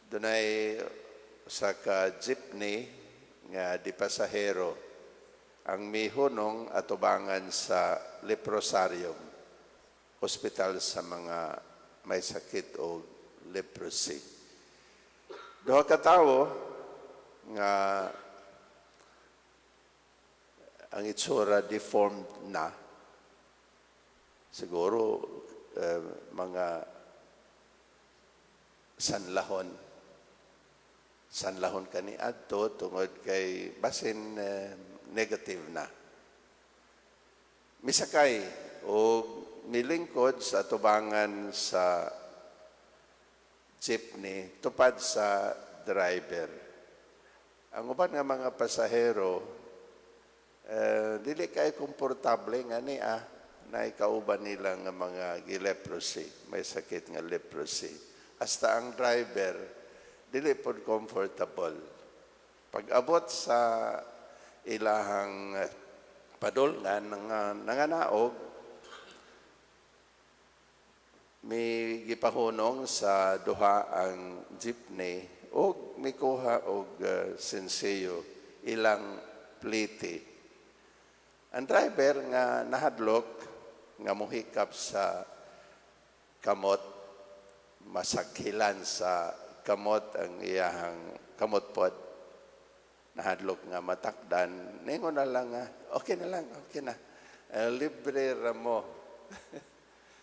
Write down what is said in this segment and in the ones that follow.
Dunay sa ka jeepney nga di pasahero ang mihunong atubangan sa leprosarium, hospital sa mga may sakit o leprosy. Duha ka tawo nga ang itsura deformed na, siguro mga sanlahon kani adto tungod kay basin negative na. Misakay o milingkod sa tubangan sa jeepney tupad sa driver. Ang uban nga mga pasahero dili kay komportable nga na ikauban nila nga mga leprosy, may sakit nga leprosy. Hasta ang driver dili pod comfortable. Pag-abot sa ilahang padulngan nanganaog, may gipahunong sa duha ang jeepney o may kuha og senseyo ilang pliti. Ang driver nga nahadlok nga muhikap sa kamot, masakhilan sa kamot ang iyahang kamot pod, nahadlok nga matakdan, ningon na lang okay na, libre ra mo.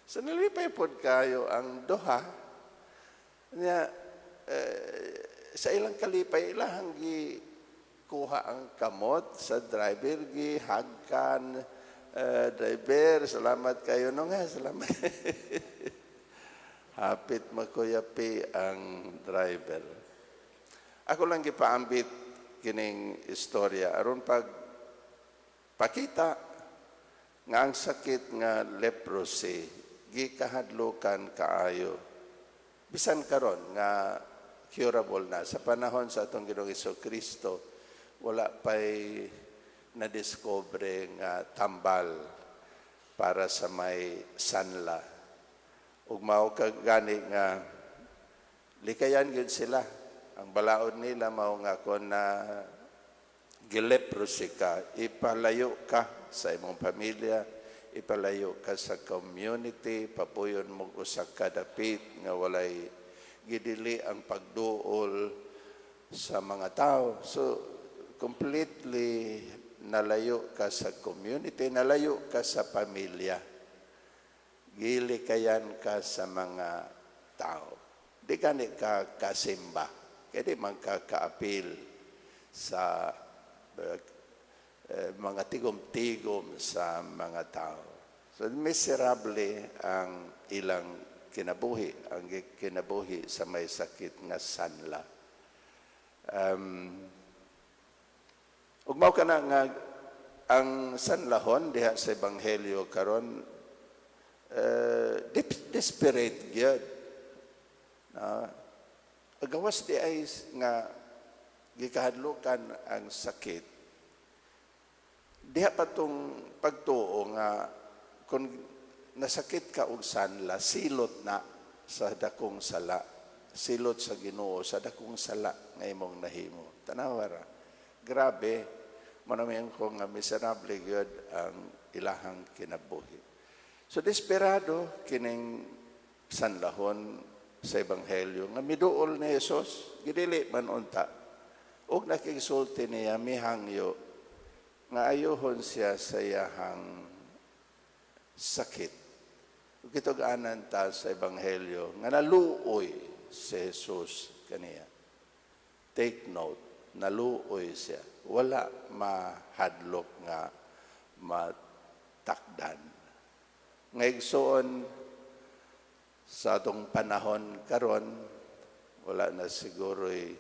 So nalipay pod kayo ang duha niya, sa ilang kalipay ilahang kuha ang kamot sa driver, hagkan, driver, salamat kayo salamat. Hapit makuyapi ang driver. Ako lang gipaambit kining istorya aron pag pakita nga ang sakit nga leprosy gikahadlukan kaayo. Bisan karon nga curable na sa panahon sa atong Ginoong Jesucristo, wala pay na-discover nga tambal para sa may sanla. Ug mao kagani nga likayan gyud sila. Ang balaod nila mao nga kon na gileprosy ka, ipalayo ka sa imong pamilya, ipalayo ka sa community, papuyon mo usa ka dapit nga walay gidili ang pagduol sa mga tao. So completely nalayo ka sa community, nalayo ka sa pamilya, gilikayan ka sa mga tao. Di ka kasimba, kaya di man ka kaapil sa mga tigom-tigom sa mga tao. So miserable ang ilang kinabuhi, ang kinabuhi sa may sakit nga sanla. Ug mao kana nga ang sanlahon diha sa ebanghelyo karon desperate gyud. Agawas di ay nga gikahadlukan ang sakit. Diha pa tong pagtuo nga kung nasakit ka og sanla, silot na sa dakong sala. Silot sa Ginoo sa dakong sala nga imong nahimo. Tanawa ra. Grabe, manamayan ko nga miserable gyud ang ilahang kinabuhi. So desperado kining sanlahon sa ebanghelyo nga miduol ni Jesus, gidili man unta. Ug nakigsulti niya mihangyo nga ayohon siya sa iyahang sakit. Ug kitug-anan ta sa ebanghelyo nga naluoy si Jesus kaniya. Take note, naluoy siya. Wala mahadlok nga matakdan. Nga igsoon sa atong panahon karon, wala na siguro'y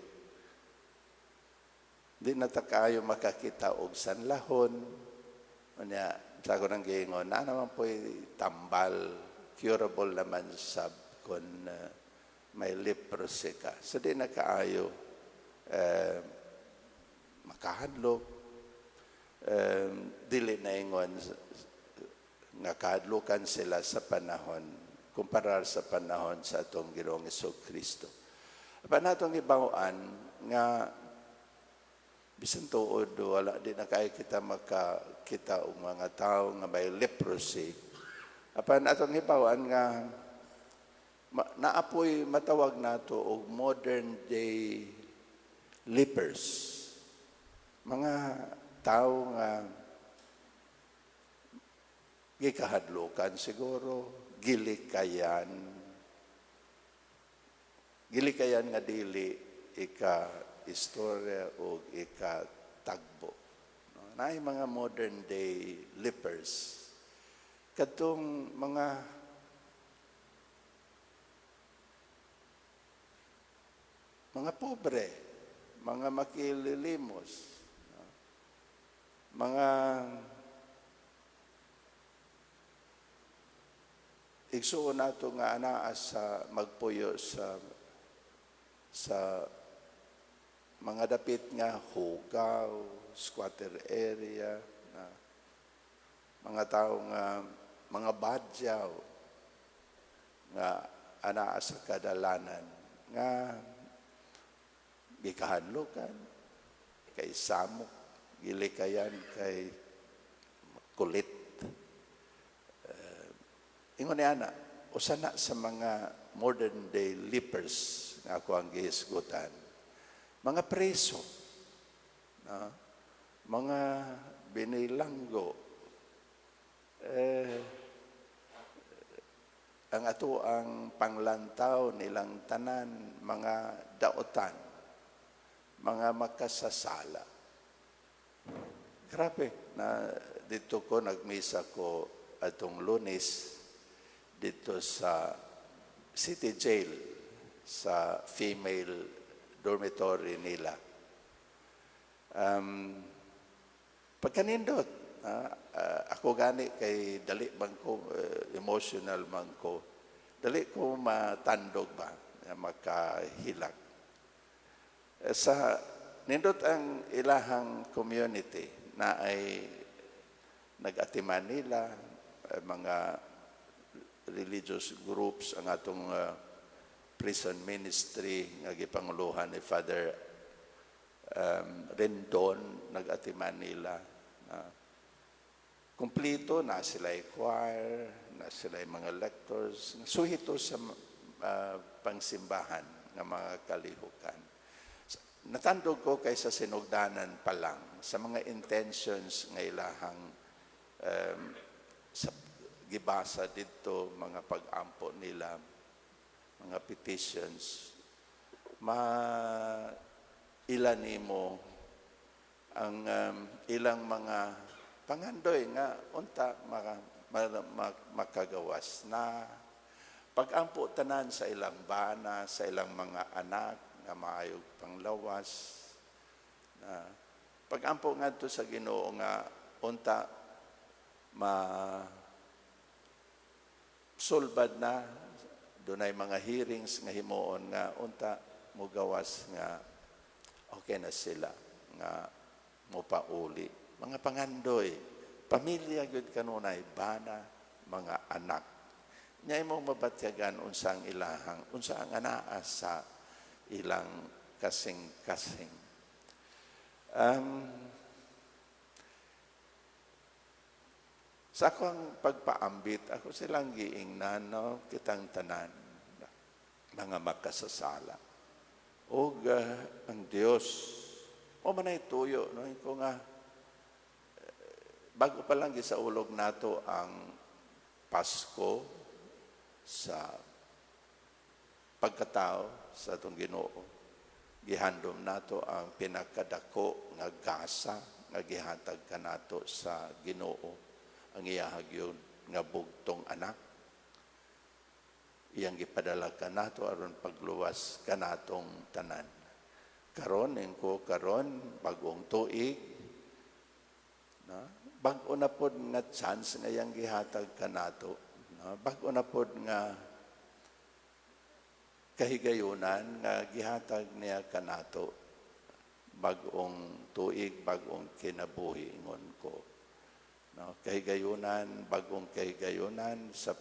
di na ta kayo makakita og sanlahon. Unya, sa ko nang giingon, na naman po'y tambal, curable naman sa kung may leprosy ka. So di na kaayo makahadlok, dili na ingon nga kahadlukan sila sa panahon, kumparar sa panahon sa atong Ginoong Jesucristo. Pa natong ibawaan nga bisan tuod wala di na kay kita makakita og mga tao nga may leprosy. Apan atong ibawaan nga naapoy matawag nato og modern day lepers. Mga tao nga gikahadlokan siguro, gilikayan nga dili istorya o tagbo. No? Naay mga modern day lepers. Katong mga pobre, mga makililimos, no? Mga igsuon nato nga anaa sa magpuyo sa mga dapit nga hugaw, squatter area, na mga tao nga mga badyaw nga anaa sa kadalanan nga gikahanlukan kay samok, gilikayan kay kulit. Ingon ni ana, usa na sa mga modern day lepers nga ako ang gihisgutan. Mga preso, no? Mga binilanggo, ang ato ang panglantaw nilang tanan, mga daotan, mga makasasala. Grabe, na dito ko nagmisa ko atong Lunes dito sa City Jail sa female dormitory nila. Pagkanindot, ako gani kay dali man ko, emotional man ko, dali ko matandog ba, makahilak. Sa nindot ang ilahang community na ay nag-atiman nila, mga religious groups, ang atong prison ministry nga gipanguluhan ni Father Rendon, nag-atiman nila. Kumplito na sila choir, na sila mga lectors, suhito sa pangsimbahan ng mga kalihukan. Natandog ko kay sa sinugdanan pa lang, sa mga intentions nga ilahang sa gibasa dito, mga pag-ampo nila, mga petitions, ilan nimo ang ilang mga pangandoy nga unta makagawas na pag-ampo tanan sa ilang bana, sa ilang mga anak nga maayog panglawas, na pag-ampo ngadto sa Ginoo nga unta sulbad na dunay mga hearings nga himuon nga unta mugawas nga okay na sila nga mopauli. Mga pangandoy, pamilya gyud kanunay, bana, mga anak. Nya imong mabatyagan unsa ang ilahang, unsa ang anaa sa ilang kasing-kasing. Sa akong pagpaambit, ako silang giingnan, no, kitang tanan, mga makasasala. O ang Diyos, o manay tuyo, no, ko nga, bago pa lang sa ulog nato ang Pasko sa pagkatao sa atong Ginoo. Gihandom nato ang pinakadako nga gasa nga gihatag kanato sa Ginoo, ang iyahag yun nga bugtong anak. Iyang gipadala kanato aron pagluwas kanatong tanan. Karon bagong tuig, na bag-o na pod nga chance nga iyang gihatag kanato, na bag-o na pod nga kahigayunan nga gihatag niya kanato, bag-ong tuig, bag-ong kinabuhi ingon ko. No, kahigayunan, bagong kahigayunan sa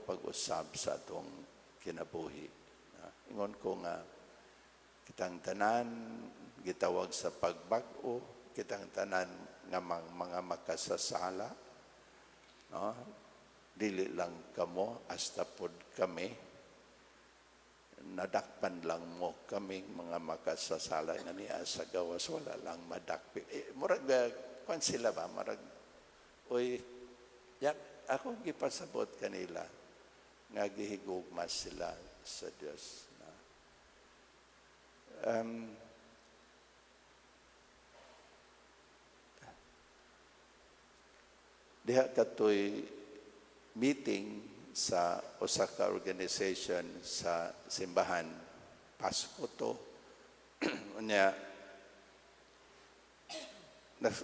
pag-usab sa atong kinabuhi. ingon ko nga kitang tanan gitawag sa pagbag-o, kitang tanan nga mga makasasala, no? Dili lang kamo hasta pod kami, nadakpan lang mo kaming mga makasasala nga niya sa gawas, wala lang madakpi. Murag kung sila ba, murag, uy, yan, ako gipasabot kanila nga gihigugmas sila sa Dios. Diha katoy meeting sa Osaka organization sa simbahan, Pasko to. Unya,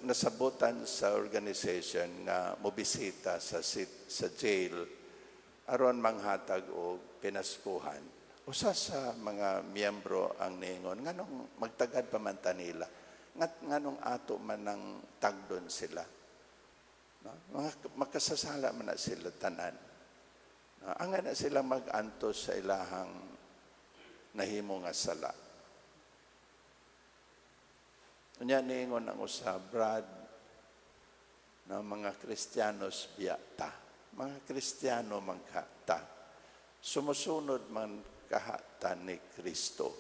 nasabutan sa organization nga mobisita sa jail aron manghatag og pinaskuhan. Usa sa mga miyembro ang ningon nganong magtagad pa man ta nila, nganong ato man ang tagdon sila, no? Mga makasasala man na sila tanan, no? Anga na sila mag-antos sa ilahang nahimo nga sala. Unya ningon ang usa, Brad, na mga Kristiyanos biyata, mga Kristiyano magkata, sumusunod man kahata ni Kristo.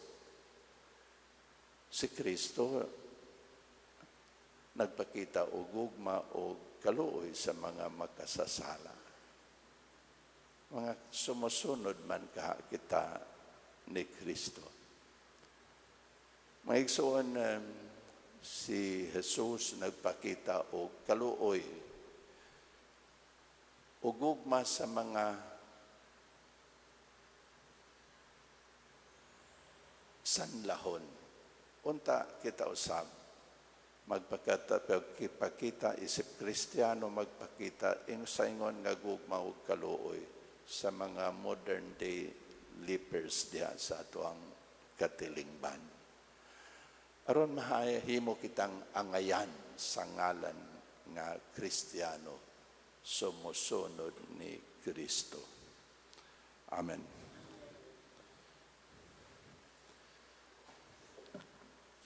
Si Kristo nagpakita og gugma o kaluoy sa mga makasasala. Mga sumusunod man kita ni Kristo. Maigsoon, si Jesus nagpakita og kaluoy o gugma sa mga sanlahon. Unta kita usab magpakita isip Kristiyano, magpakita sa ingon nga gugma og kaluoy sa mga modern day lepers diha sa atoang katilingban. Aron mahimo kitang angayan sa ngalan nga Kristiyano, sumusunod ni Kristo. Amen.